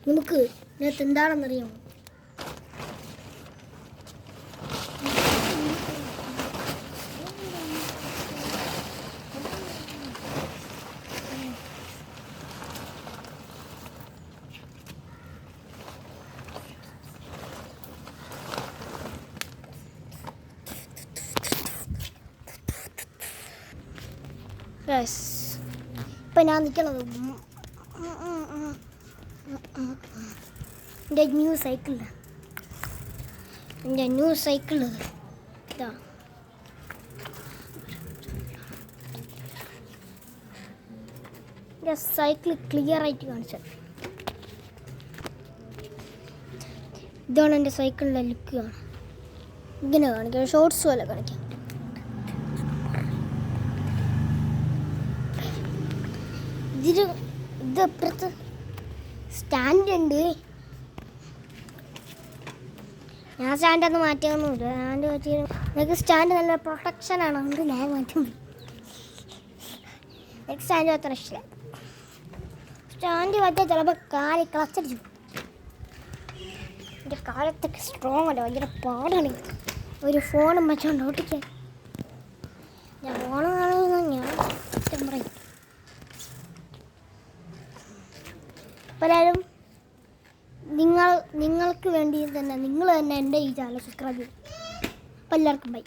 നമുക്ക് ഇതിനകത്ത് എന്താണെന്നറിയാമോ? ഇപ്പം ഞാൻ നിൽക്കണത് എൻ്റെ ന്യൂ സൈക്കിളിൽ ഇതാ. എൻ്റെ സൈക്കിൾ ക്ലിയർ ആയിട്ട് കാണിച്ചത്. ഇതാണ് എൻ്റെ സൈക്കിളിൻ്റെ ലുക്ക്. കാണാം ഇങ്ങനെ കാണിക്കാം, ഷോർട്സ് പോലെ കാണിക്കാം. ഇതപ്പുറത്ത് സ്റ്റാൻഡ് ഉണ്ട്. ഞാൻ സ്റ്റാൻഡൊന്നും മാറ്റിയൊന്നുമില്ല. സ്റ്റാൻഡ് മാറ്റി എനിക്ക് സ്റ്റാൻഡ് നല്ല പ്രൊട്ടക്ഷനാണ്, അതുകൊണ്ട് ഞാൻ മാറ്റും. എനിക്ക് സ്റ്റാൻഡ് അത്ര ഇഷ്ടമില്ല. സ്റ്റാൻഡ് മാറ്റിയാൽ ചിലപ്പോൾ കാല് ക്ലച്ചടിച്ചു. എൻ്റെ കാലത്തൊക്കെ സ്ട്രോങ് അല്ല, ഭയങ്കര പാടാണ് ഒരു ഫോണും വെച്ചോണ്ട് ഓട്ടിക്കാൻ. ഞാൻ ഫോൺ കാണുന്ന ഞാൻ ഇഷ്ടം പറയും. പലരും നിങ്ങൾക്ക് വേണ്ടി തന്നെ നിങ്ങൾ തന്നെ എൻ്റെ ഈ ചാനൽ സബ്സ്ക്രൈബ് ചെയ്യും. അപ്പോൾ എല്ലാവർക്കും ബൈ.